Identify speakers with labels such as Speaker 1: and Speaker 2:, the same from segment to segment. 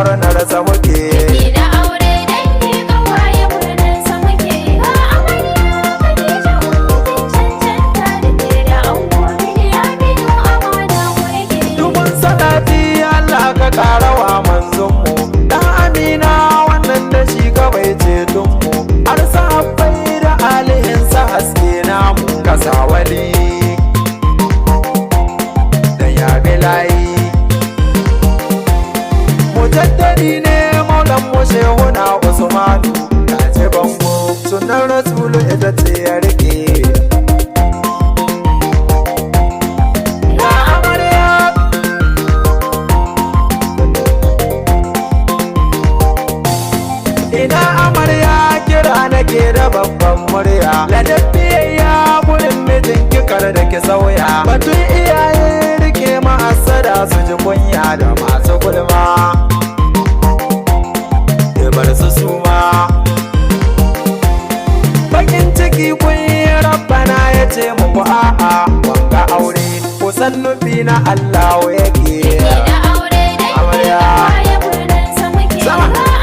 Speaker 1: murnar sa muke.
Speaker 2: Biki da aure dangi kawaye murnar sa muke. Ga amarya Khadija mutum cancanta da ke da ango bidiya biyu amana mu yake.
Speaker 1: Dubun salati Allah ka karawa manzon mu dan Amina wannan da shi kawai ceton mu. Har sahabbai da alihin sa haske namu kasa wali da ya bilayi. Mujaddadi ne maulan mu shehuna Usmanu kaje bango sunan Rasulu ita ce ya rike. Ina amarya kira nake da babban murya, ladabiyayya wurin mijin kikar da ki sauya. Batun iyaye rike ma'asada su ji kunya da masu gulma, bar su suma. Bakin ciki kun yi rabbana ya ce muku a'a wanga aure kusan nufi na Allah yake.
Speaker 2: Biki da aure dangi kawaye murnar sa muke. Ga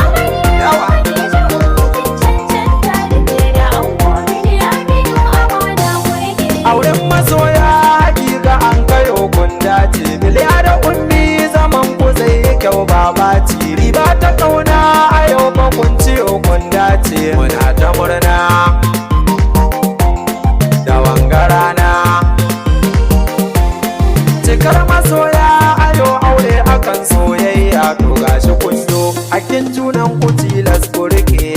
Speaker 2: amarya Khadija mutum cancanta da ke da ango bidiya biyu amana mu yake.
Speaker 1: Auren masoya hakika an kayo kun dace. Biliya da kunni zaman ku zai yi kyau babaci. Riba ta kauna a yau ba kun ciyo kun dace. Muna ta murna da wangarana. Cikar masoya a yau aure akan soyayya. To gashi kunyo hakin junan ku tilas ku rike.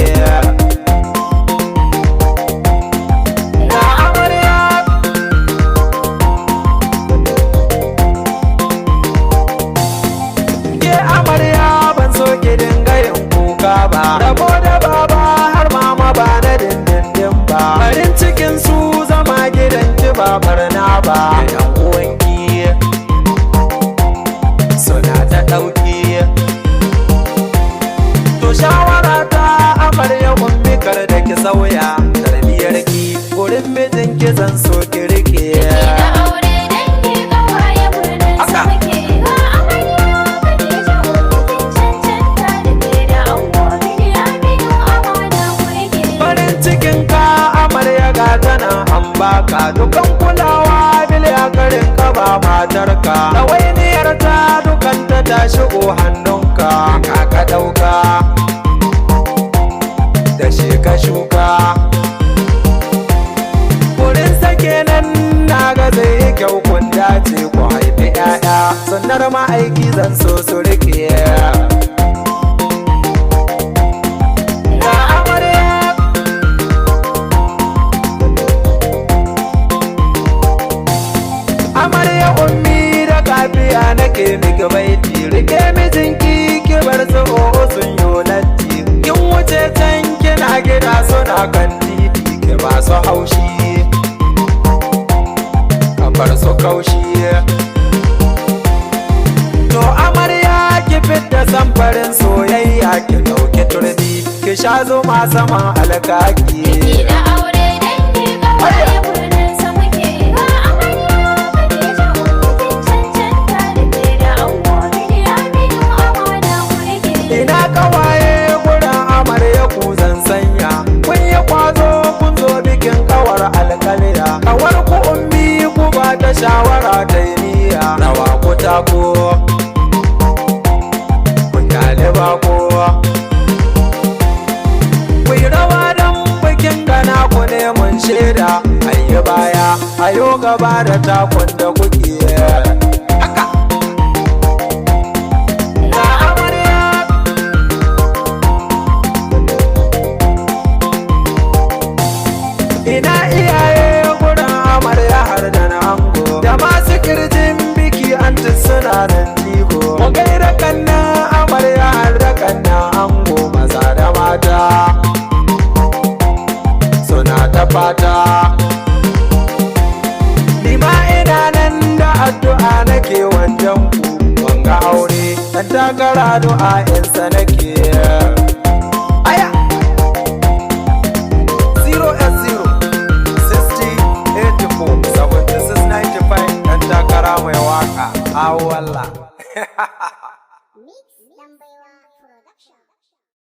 Speaker 1: Rabo da baba har mama ba na dindindin ba. Farin cikin su zama gidan ki ba barna ba. Yan uwanki suna ta ɗauki. To shawara ta amarya ummi kar da ki sauya. Tarbiyar ki gurin mijin ki zan so ki rike.
Speaker 2: Biki da aure dangi kawaye murnar sa muke. Ga amarya Khadija mutum cancanta da ke da ango bidiya biyu amana mu yake.
Speaker 1: Farin cikin ka amarya ga tana an baka dukan kulawa biliya karin ka ba matarka. Ɗawainiyar ta dukan ta shigo hannunka ka ɗauka da shi ka shuka. Wurin sake nan na ga zai yi kyau kun dace ku haifi 'ya'ya sunnar ma'aiki zan so su rike. Amarya ummi da kafiya nake miki baiti. Rike mijinki ki bar su sun yolatti. Kin wuce can kina gida suna kan titi ki ba su haushi ka bar su kaushi. To amarya ki fidda samfarin soyayya ki dauki turmi ki sha zuma saman alkaki.
Speaker 2: Biki da aure dangi kawaye murnar sa muke. Ga amarya Khadija mutum cancanta da ke da ango bidiya biyu amana mu yake.
Speaker 1: Ina kawaye gurin amarya ku zan sanya. Kun yi kwazo kun zo bikin kawar alƙalya. Kawar ku ummi ku ba ta shawara ta yi niyya. Rawa ku tako kun ɗaliba ko. Ku yi rawa don bikin gana ku ne mun shaida. Ayi baya ayo gaba da takun da kuke. Haka ga amarya. Ina iyaye gurin amarya har da na ango. Da masu kirjin biki anti suna nan jigo. Mu gaira kannan amarya har da kannan ango. Maza da mata suna ta fata. Ni ma ina nan da addu'a nake wajen ku. Wanga aure dan Takara du'a insa nake. Aya 0S0 60 84 76 95 dan Takara mai waka Auwal.
Speaker 3: Mix Lambaiwa Production.